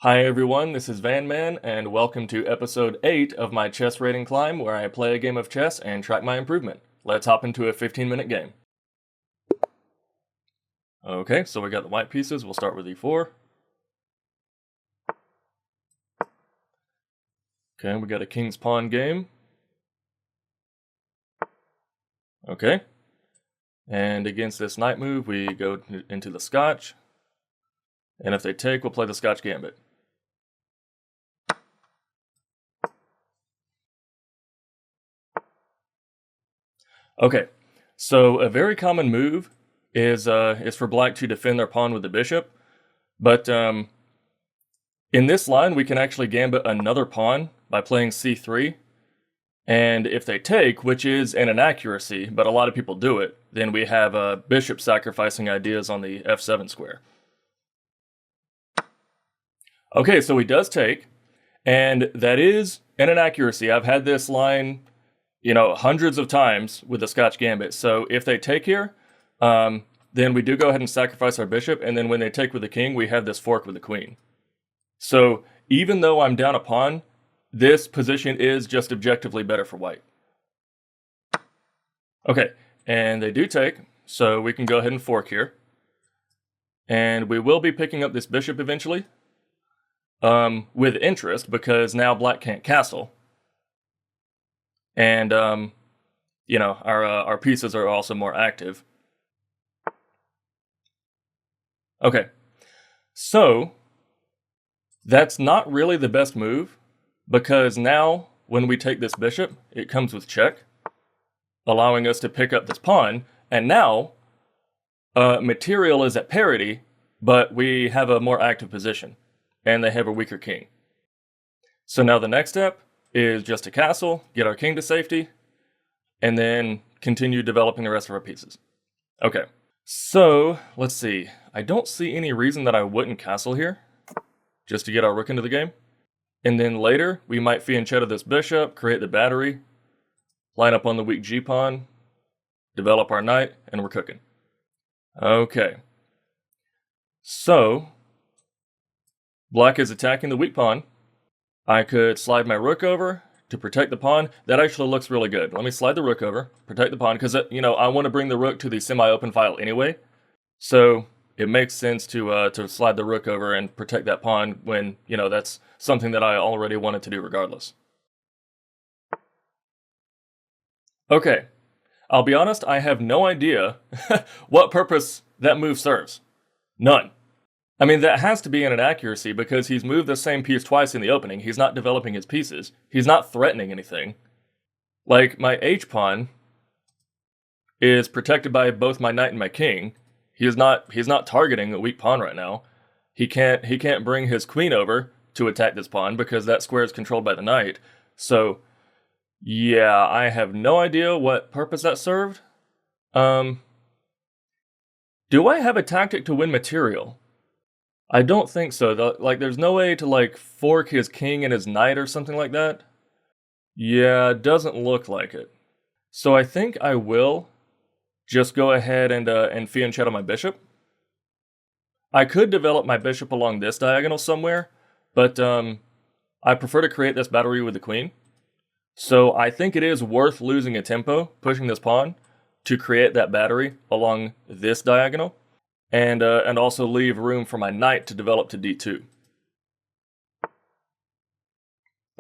Hi everyone, this is Van Man, and welcome to episode 8 of my chess rating climb, where I play a game of chess and track my improvement. Let's hop into a 15-minute game. Okay, so we got the white pieces. We'll start with e4. Okay, we got a king's pawn game. Okay. And against this knight move, we go into the Scotch. And if they take, we'll play the Scotch gambit. Okay, so a very common move is for black to defend their pawn with the bishop, but in this line we can actually gambit another pawn by playing c3, and if they take, which is an inaccuracy, but a lot of people do it, then we have a bishop sacrificing ideas on the f7 square. Okay, so he does take, and that is an inaccuracy. I've had this line hundreds of times with the Scotch Gambit. So if they take here, then we do go ahead and sacrifice our bishop, and then when they take with the king, we have this fork with the queen. So even though I'm down a pawn, this position is just objectively better for white. Okay, and they do take, so we can go ahead and fork here. And we will be picking up this bishop eventually, with interest, because now black can't castle. And, our pieces are also more active. Okay, so that's not really the best move, because now when we take this bishop, it comes with check, allowing us to pick up this pawn, and now material is at parity, but we have a more active position, and they have a weaker king. So now the next step is just to castle, get our king to safety, and then continue developing the rest of our pieces. Okay, so let's see. I don't see any reason that I wouldn't castle here, just to get our rook into the game. And then later, we might fianchetto this bishop, create the battery, line up on the weak g-pawn, develop our knight, and we're cooking. Okay, so black is attacking the weak pawn. I could slide my rook over to protect the pawn. That actually looks really good. Let me slide the rook over, protect the pawn, because I want to bring the rook to the semi-open file anyway. So it makes sense to slide the rook over and protect that pawn when, that's something that I already wanted to do regardless. Okay, I'll be honest, I have no idea what purpose that move serves. None. I mean, that has to be an inaccuracy because he's moved the same piece twice in the opening. He's not developing his pieces. He's not threatening anything. Like, my h-pawn is protected by both my knight and my king. He's not targeting a weak pawn right now. He can't bring his queen over to attack this pawn because that square is controlled by the knight. So, yeah, I have no idea what purpose that served. Do I have a tactic to win material? I don't think so. There's no way to, fork his king and his knight or something like that. Yeah, it doesn't look like it. So I think I will just go ahead and fianchetto my bishop. I could develop my bishop along this diagonal somewhere, but I prefer to create this battery with the queen. So I think it is worth losing a tempo, pushing this pawn, to create that battery along this diagonal. And also leave room for my knight to develop to d2.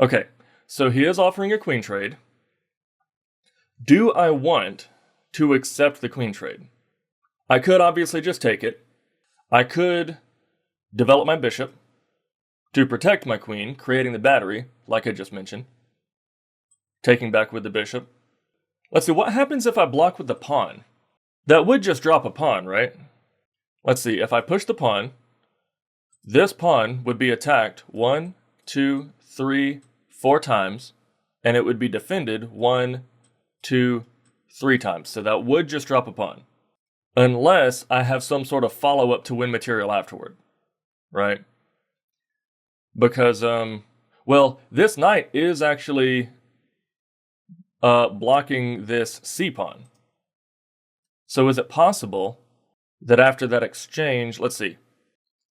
Okay, so he is offering a queen trade. Do I want to accept the queen trade? I could obviously just take it. I could develop my bishop to protect my queen, creating the battery, like I just mentioned. Taking back with the bishop. Let's see, what happens if I block with the pawn? That would just drop a pawn, right? Let's see, if I push the pawn, this pawn would be attacked 1, 2, 3, 4 times, and it would be defended 1, 2, 3 times. So that would just drop a pawn. Unless I have some sort of follow-up to win material afterward, right? Because, this knight is actually blocking this c-pawn. So is it possible that after that exchange, let's see.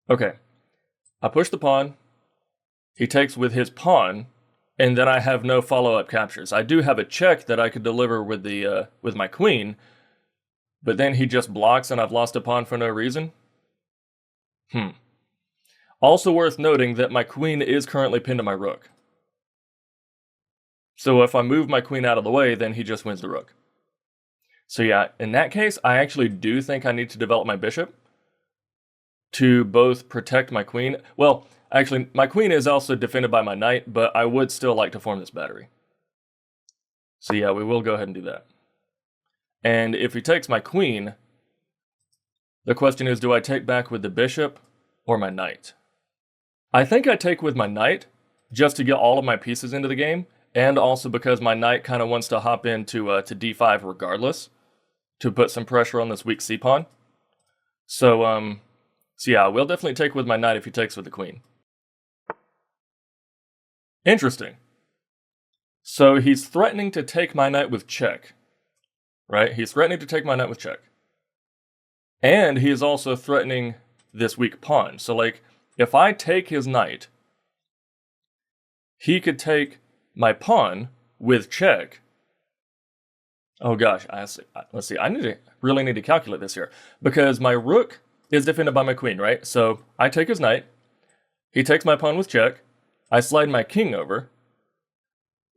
Okay, I push the pawn, He takes with his pawn, and then I have no follow-up captures. I do have a check that I could deliver with the with my queen, but then he just blocks and I've lost a pawn for no reason. Also worth noting that my queen is currently pinned to my rook. So if I move my queen out of the way, then he just wins the rook. So yeah, in that case, I actually do think I need to develop my bishop to both protect my queen. Well, actually, my queen is also defended by my knight, but I would still like to form this battery. So yeah, we will go ahead and do that. And if he takes my queen, the question is, do I take back with the bishop or my knight? I think I take with my knight just to get all of my pieces into the game, and also because my knight kind of wants to hop into to d5 regardless to put some pressure on this weak c-pawn. So yeah, we'll definitely take with my knight if he takes with the queen. Interesting. So he's threatening to take my knight with check, right? He's threatening to take my knight with check. And he is also threatening this weak pawn. So like, if I take his knight, he could take my pawn with check. Oh gosh, let's see. I really need to calculate this here, because my rook is defended by my queen, right? So I take his knight, he takes my pawn with check, I slide my king over,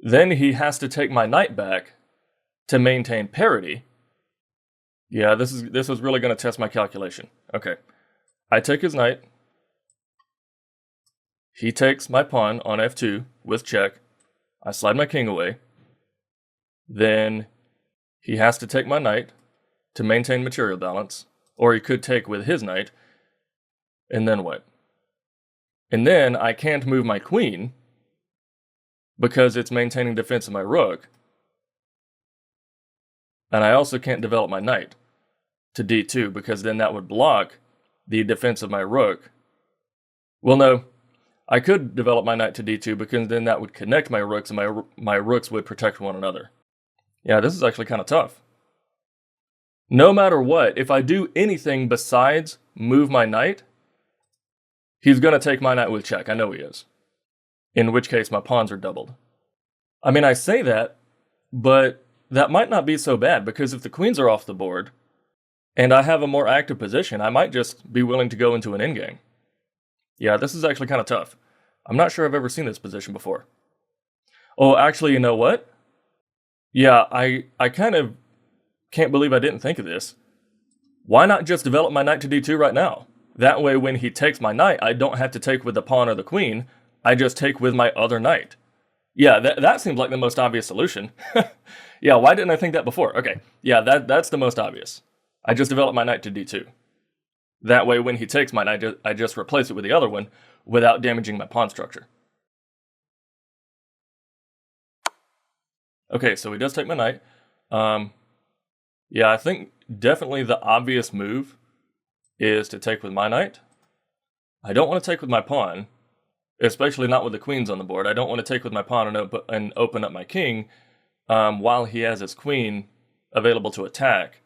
then he has to take my knight back to maintain parity. Yeah, this is really going to test my calculation. Okay, I take his knight, he takes my pawn on f2 with check, I slide my king away, then he has to take my knight to maintain material balance, or he could take with his knight, and then what? And then I can't move my queen because it's maintaining defense of my rook, and I also can't develop my knight to d2 because then that would block the defense of my rook. Well, no, I could develop my knight to d2 because then that would connect my rooks and my rooks would protect one another. Yeah, this is actually kind of tough. No matter what, if I do anything besides move my knight, he's going to take my knight with check. I know he is. In which case, my pawns are doubled. I mean, I say that, but that might not be so bad, because if the queens are off the board, and I have a more active position, I might just be willing to go into an endgame. Yeah, this is actually kind of tough. I'm not sure I've ever seen this position before. Oh, actually, you know what? Yeah, I kind of can't believe I didn't think of this. Why not just develop my knight to d2 right now? That way, when he takes my knight, I don't have to take with the pawn or the queen. I just take with my other knight. Yeah, that seems like the most obvious solution. Yeah, why didn't I think that before? Okay, yeah, that's the most obvious. I just develop my knight to d2. That way, when he takes mine, I just replace it with the other one without damaging my pawn structure. Okay, so he does take my knight. Yeah, I think definitely the obvious move is to take with my knight. I don't want to take with my pawn, especially not with the queens on the board. I don't want to take with my pawn and open up my king while he has his queen available to attack.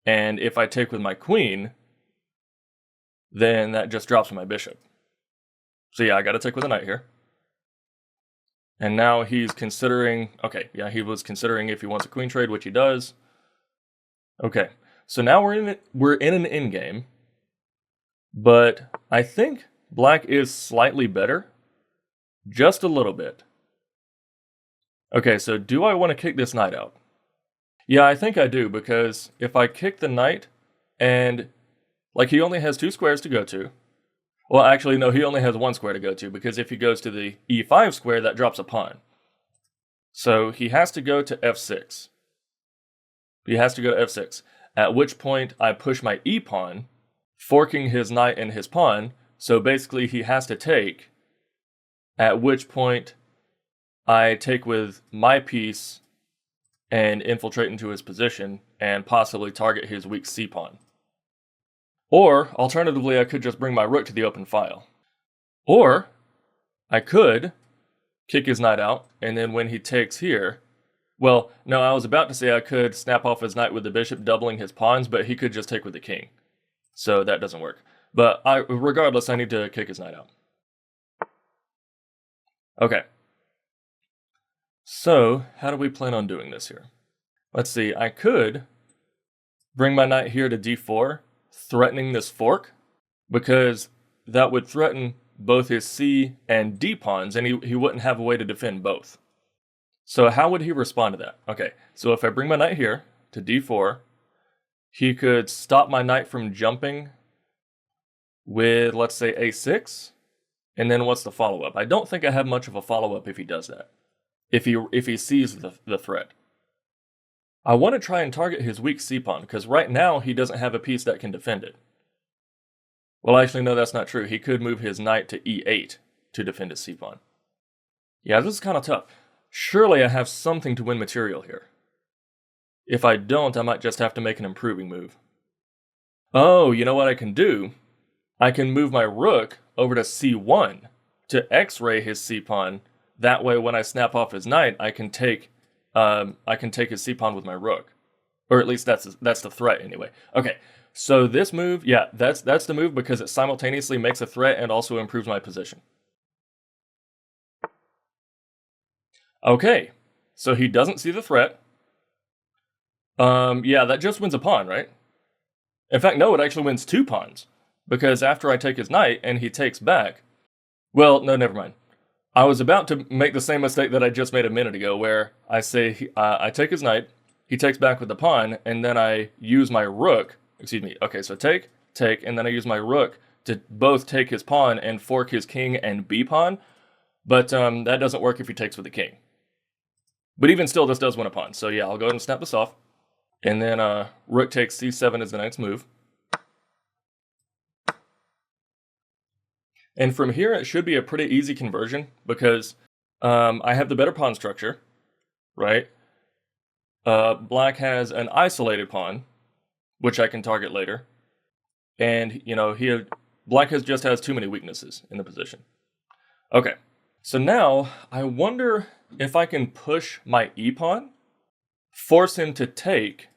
And if I take with my queen, then that just drops my bishop. So yeah, I got to take with a knight here. And now he's considering, okay, yeah, he was considering if he wants a queen trade, which he does. Okay, so now we're in an endgame, but I think black is slightly better, just a little bit. Okay, so do I want to kick this knight out? Yeah, I think I do, because if I kick the knight and, like, he only has 2 squares to go to. Well, actually, no, he only has 1 square to go to, because if he goes to the e5 square, that drops a pawn. So he has to go to f6. He has to go to f6, at which point I push my e-pawn, forking his knight and his pawn, so basically he has to take, at which point I take with my piece and infiltrate into his position and possibly target his weak c-pawn. Or, alternatively, I could just bring my rook to the open file. Or, I could kick his knight out, and then when he takes here, well, no, I was about to say I could snap off his knight with the bishop, doubling his pawns, but he could just take with the king. So that doesn't work. But regardless, I need to kick his knight out. Okay. So, how do we plan on doing this here? Let's see, I could bring my knight here to d4, threatening this fork, because that would threaten both his c and d pawns, and he wouldn't have a way to defend both. So how would he respond to that? Okay, so if I bring my knight here to d4, he could stop my knight from jumping with, let's say, a6, and then what's the follow-up? I don't think I have much of a follow-up if he does that, if he sees the threat. I want to try and target his weak c-pawn, because right now he doesn't have a piece that can defend it. Well, actually, no, that's not true. He could move his knight to e8 to defend his c-pawn. Yeah, this is kind of tough. Surely I have something to win material here. If I don't, I might just have to make an improving move. Oh, you know what I can do? I can move my rook over to c1 to x-ray his c-pawn. That way, when I snap off his knight, I can take his c-pawn with my rook. Or at least that's the threat anyway. Okay, so this move, yeah, that's the move because it simultaneously makes a threat and also improves my position. Okay, so he doesn't see the threat. Yeah, that just wins a pawn, right? In fact, no, it actually wins 2 pawns. Because after I take his knight and he takes back... Well, no, never mind. I was about to make the same mistake that I just made a minute ago, where I say I take his knight, he takes back with the pawn, and then I use my rook. Excuse me. Okay, so take, and then I use my rook to both take his pawn and fork his king and b pawn. But that doesn't work if he takes with the king. But even still, this does win a pawn. So yeah, I'll go ahead and snap this off. And then rook takes c7 is the next move. And from here, it should be a pretty easy conversion because I have the better pawn structure, right? Black has an isolated pawn, which I can target later. And, you know, Black just has too many weaknesses in the position. Okay, so now I wonder if I can push my e-pawn, force him to take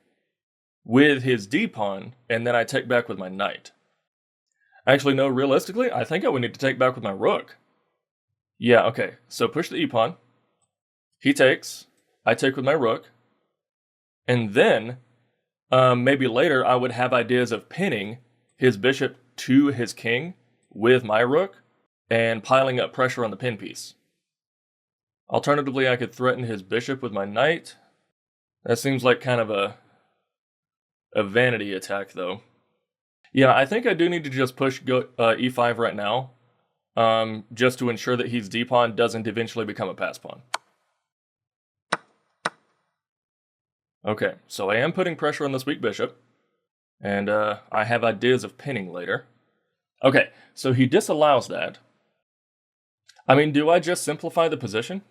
with his d-pawn, and then I take back with my knight. Actually, no, realistically, I think I would need to take back with my rook. Yeah, okay, so push the e-pawn. He takes, I take with my rook. And then, maybe later, I would have ideas of pinning his bishop to his king with my rook and piling up pressure on the pin piece. Alternatively, I could threaten his bishop with my knight. That seems like kind of a vanity attack, though. Yeah, I think I do need to just push e5 right now, just to ensure that his d-pawn doesn't eventually become a pass pawn. Okay, so I am putting pressure on this weak bishop, and I have ideas of pinning later. Okay, so he disallows that. I mean, do I just simplify the position?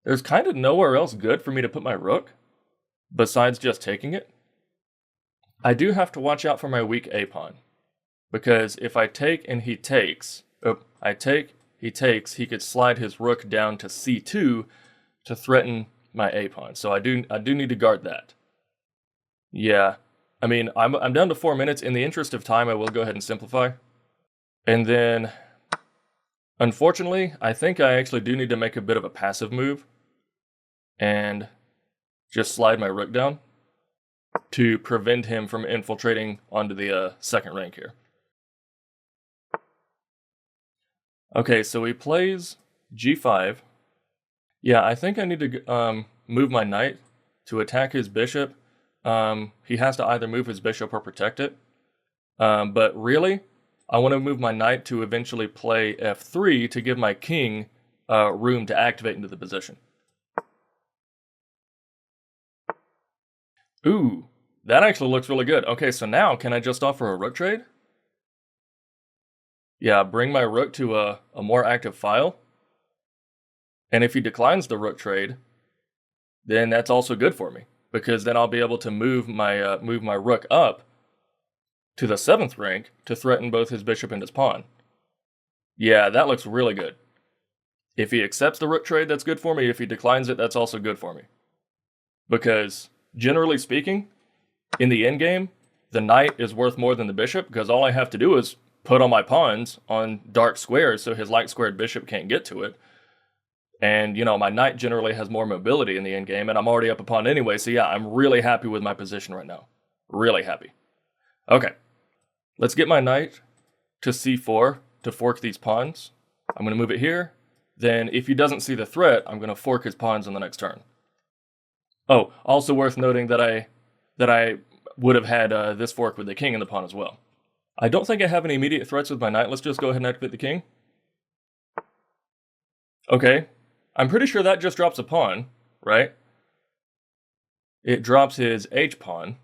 There's kind of nowhere else good for me to put my rook, besides just taking it. I do have to watch out for my weak a-pawn, because if I take and he takes, he takes, he could slide his rook down to c2 to threaten my a-pawn. So I do need to guard that. Yeah, I mean, I'm down to 4 minutes. In the interest of time, I will go ahead and simplify. And then, unfortunately, I think I actually do need to make a bit of a passive move and just slide my rook down to prevent him from infiltrating onto the second rank here. Okay, so he plays g5. Yeah, I think I need to move my knight to attack his bishop. He has to either move his bishop or protect it. But really, I want to move my knight to eventually play f3 to give my king room to activate into the position. Ooh, that actually looks really good. Okay, so now can I just offer a rook trade? Yeah, bring my rook to a more active file. And if he declines the rook trade, then that's also good for me, because then I'll be able to move my rook up to the 7th rank to threaten both his bishop and his pawn. Yeah, that looks really good. If he accepts the rook trade, that's good for me. If he declines it, that's also good for me. Because, generally speaking, in the endgame, the knight is worth more than the bishop, because all I have to do is put all my pawns on dark squares so his light squared bishop can't get to it. And, my knight generally has more mobility in the endgame, and I'm already up a pawn anyway, so yeah, I'm really happy with my position right now. Really happy. Okay, let's get my knight to c4 to fork these pawns. I'm going to move it here. Then, if he doesn't see the threat, I'm going to fork his pawns on the next turn. Oh, also worth noting that I would have had this fork with the king and the pawn as well. I don't think I have any immediate threats with my knight. Let's just go ahead and activate the king. Okay, I'm pretty sure that just drops a pawn, right? It drops his h-pawn.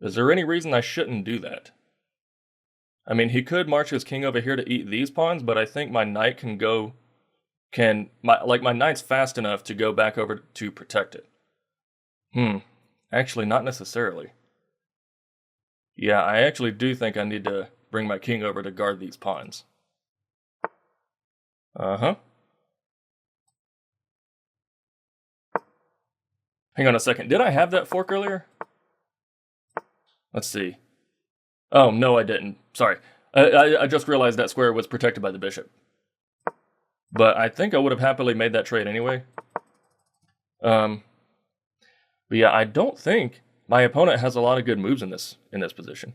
Is there any reason I shouldn't do that? I mean, he could march his king over here to eat these pawns, but I think my knight my knight's fast enough to go back over to protect it. Actually, not necessarily. Yeah, I actually do think I need to bring my king over to guard these pawns. Uh-huh. Hang on a second. Did I have that fork earlier? Let's see. Oh, no, I didn't. Sorry. I just realized that square was protected by the bishop. But I think I would have happily made that trade anyway. But yeah, I don't think my opponent has a lot of good moves in this position.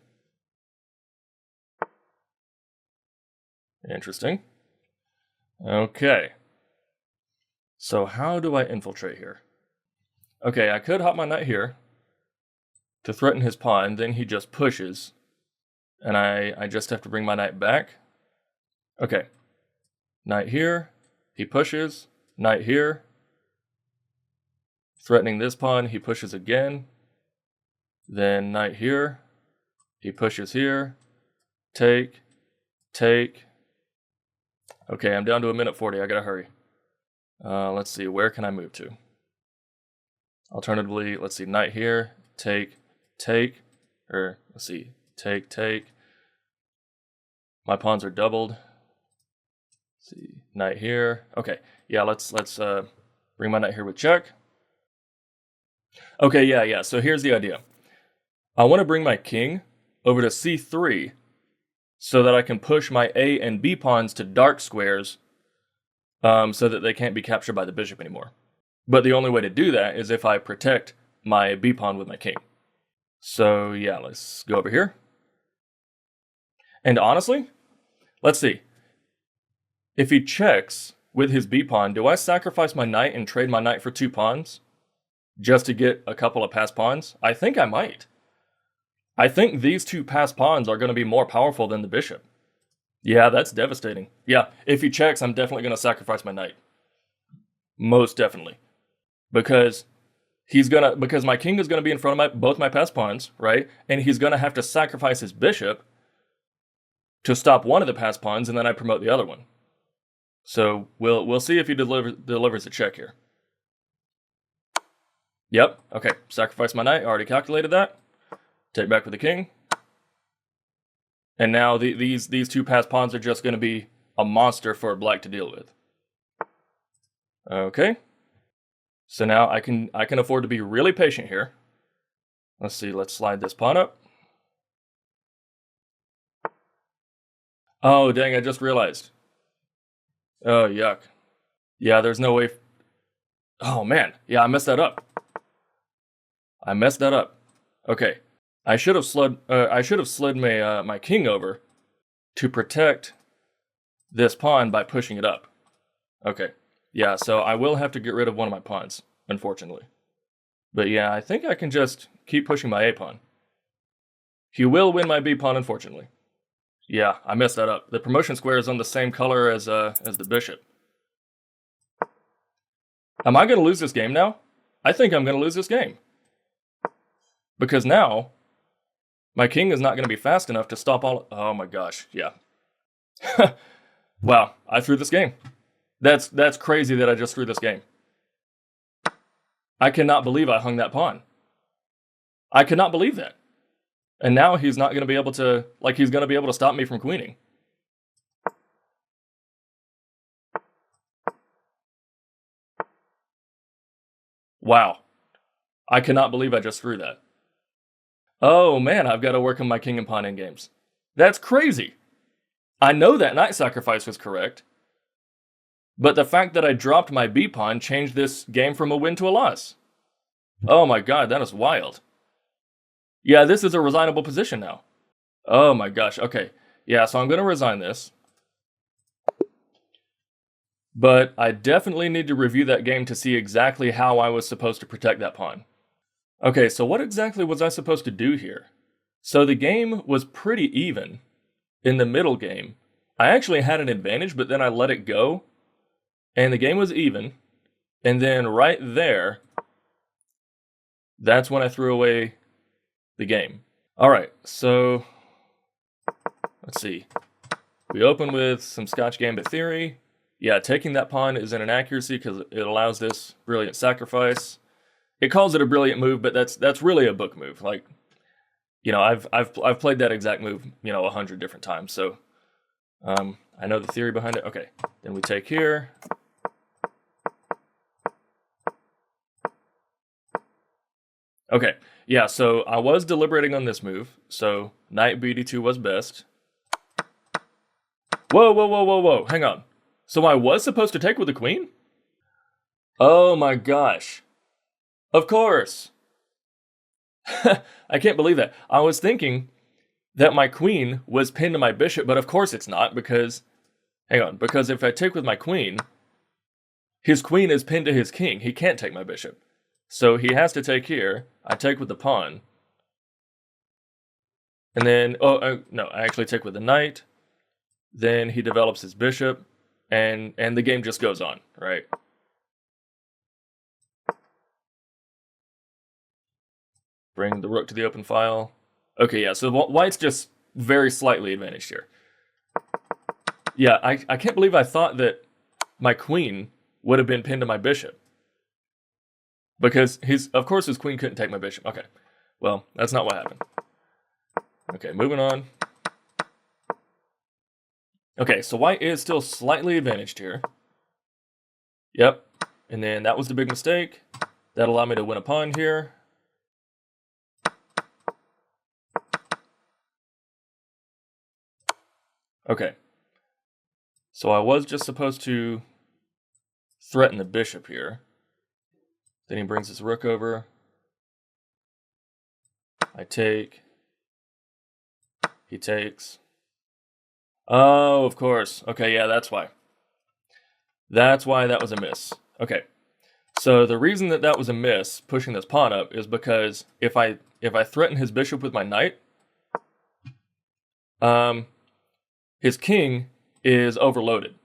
Interesting. Okay. So how do I infiltrate here? Okay, I could hop my knight here to threaten his pawn, then he just pushes, and I just have to bring my knight back. Okay. Knight here, he pushes, knight here. Threatening this pawn, he pushes again. Then knight here, he pushes here. Take, take. Okay, I'm down to 1:40, I gotta hurry. Let's see, where can I move to? Alternatively, let's see, knight here, take, take, or let's see, take, take. My pawns are doubled. Let's see, knight here. Okay, yeah, let's bring my knight here with check. Okay, yeah. So here's the idea. I want to bring my king over to c3 so that I can push my a and b pawns to dark squares so that they can't be captured by the bishop anymore. But the only way to do that is if I protect my b pawn with my king. So yeah, let's go over here. And honestly, let's see. If he checks with his b pawn, do I sacrifice my knight and trade my knight for 2 pawns just to get a couple of passed pawns? I think I might. I think these 2 passed pawns are going to be more powerful than the bishop. Yeah, that's devastating. Yeah, if he checks, I'm definitely going to sacrifice my knight. Most definitely. Because my king is going to be in front of both my passed pawns, right? And he's going to have to sacrifice his bishop to stop one of the passed pawns, and then I promote the other one. So we'll see if he delivers a check here. Yep, okay, sacrifice my knight, already calculated that. Take back with the king. And now these 2 passed pawns are just going to be a monster for black to deal with. Okay. So now I can afford to be really patient here. Let's see, let's slide this pawn up. Oh, dang, I just realized. Oh, yuck. Yeah, there's no way. Oh, man. Yeah, I messed that up. Okay. I should have slid my king over to protect this pawn by pushing it up. Okay. Yeah, so I will have to get rid of one of my pawns, unfortunately. But yeah, I think I can just keep pushing my a pawn. He will win my b pawn, unfortunately. Yeah, I messed that up. The promotion square is on the same color as the bishop. Am I going to lose this game now? I think I'm going to lose this game. Because now, my king is not going to be fast enough to stop all... Oh my gosh, yeah. Wow, I threw this game. That's crazy that I just threw this game. I cannot believe I hung that pawn. I cannot believe that. And now he's not going to be able to... he's going to be able to stop me from queening. Wow. I cannot believe I just threw that. Oh man, I've got to work on my king and pawn endgames. That's crazy. I know that knight sacrifice was correct. But the fact that I dropped my B pawn changed this game from a win to a loss. Oh my god, that is wild. Yeah, this is a resignable position now. Oh my gosh, okay. Yeah, so I'm going to resign this. But I definitely need to review that game to see exactly how I was supposed to protect that pawn. Okay, so what exactly was I supposed to do here? So the game was pretty even in the middle game. I actually had an advantage, but then I let it go. And the game was even. And then right there, that's when I threw away the game. All right, so let's see. We open with some Scotch Gambit theory. Yeah, taking that pawn is an inaccuracy because it allows this brilliant sacrifice. It calls it a brilliant move, but that's really a book move. Like, you know, I've played that exact move, 100 different times. So I know the theory behind it. Okay, then we take here. Okay, yeah, so I was deliberating on this move. So knight bd2 was best. Whoa, hang on. So I was supposed to take with the queen? Oh my gosh. Of course. I can't believe that. I was thinking that my queen was pinned to my bishop, but of course it's not because, hang on, because if I take with my queen, his queen is pinned to his king. He can't take my bishop. So he has to take here. I take with the pawn. And then, no, I actually take with the knight. Then he develops his bishop, and the game just goes on, right? Bring the rook to the open file. Okay, yeah, so white's just very slightly advantaged here. Yeah, I can't believe I thought that my queen would have been pinned to my bishop. Because of course his queen couldn't take my bishop. Okay, well, that's not what happened. Okay, moving on. Okay, so white is still slightly advantaged here. Yep, and then that was the big mistake. That allowed me to win a pawn here. Okay, so I was just supposed to threaten the bishop here. Then he brings his rook over. I take. He takes. Oh, of course. Okay, yeah, that's why. That's why that was a miss. Okay, so the reason that was a miss, pushing this pawn up, is because if I threaten his bishop with my knight, his king is overloaded,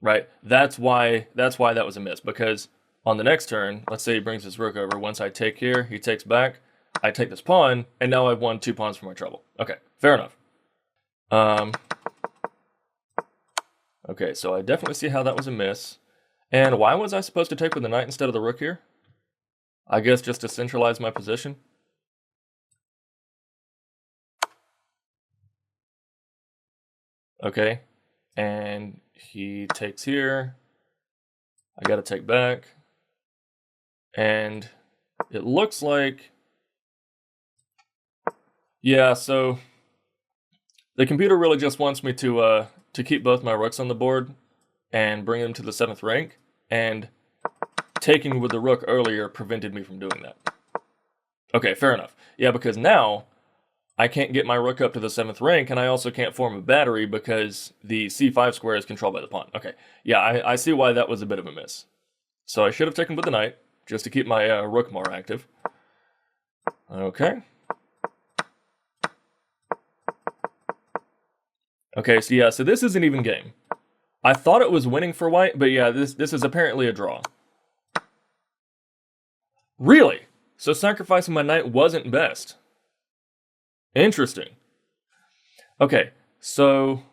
right? That's why that was a miss, because on the next turn, let's say he brings his rook over. Once I take here, he takes back. I take this pawn, and now I've won 2 pawns for my trouble. Okay, fair enough. Okay, so I definitely see how that was a miss. And why was I supposed to take with the knight instead of the rook here? I guess just to centralize my position. Okay, and he takes here. I gotta take back. And it looks like, yeah, so the computer really just wants me to keep both my rooks on the board and bring them to the 7th rank, and taking with the rook earlier prevented me from doing that. Okay, fair enough. Yeah, because now I can't get my rook up to the 7th rank, and I also can't form a battery because the c5 square is controlled by the pawn. Okay, yeah, I see why that was a bit of a miss. So I should have taken with the knight, just to keep my rook more active. Okay. Okay, so yeah, so this is an even game. I thought it was winning for white, but yeah, this is apparently a draw. Really? So sacrificing my knight wasn't best. Interesting. Okay, so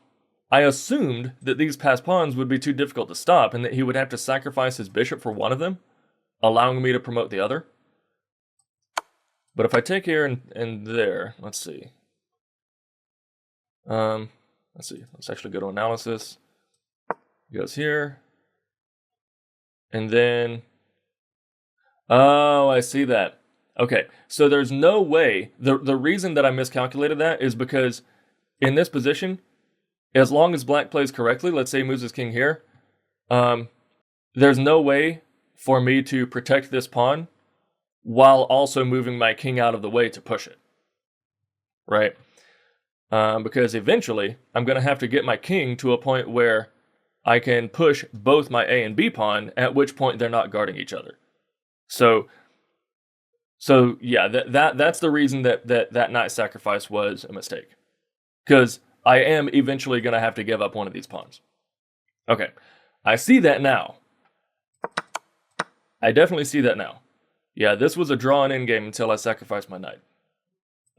I assumed that these passed pawns would be too difficult to stop and that he would have to sacrifice his bishop for one of them, allowing me to promote the other. But if I take here and there, let's see. Let's actually go to analysis. He goes here. And then, oh, I see that. Okay, so there's no way, the reason that I miscalculated that is because in this position, as long as black plays correctly, let's say he moves his king here, there's no way for me to protect this pawn while also moving my king out of the way to push it, right? Because eventually I'm going to have to get my king to a point where I can push both my A and B pawn, at which point they're not guarding each other. So yeah, that's the reason that knight sacrifice was a mistake. Because I am eventually going to have to give up one of these pawns. Okay, I see that now. I definitely see that now. Yeah, this was a drawn in game until I sacrificed my knight.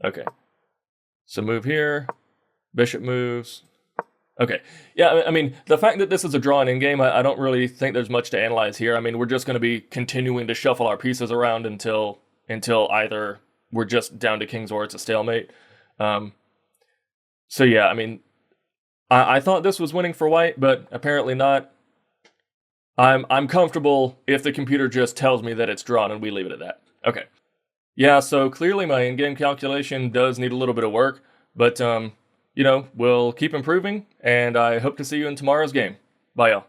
Okay, so move here, bishop moves. Okay, yeah, I mean, the fact that this is a drawn in game, I don't really think there's much to analyze here. I mean, we're just going to be continuing to shuffle our pieces around until either we're just down to kings or it's a stalemate. So yeah, I mean, I thought this was winning for white, but apparently not. I'm comfortable if the computer just tells me that it's drawn and we leave it at that. Okay. Yeah, so clearly my in-game calculation does need a little bit of work, but we'll keep improving, and I hope to see you in tomorrow's game. Bye, y'all.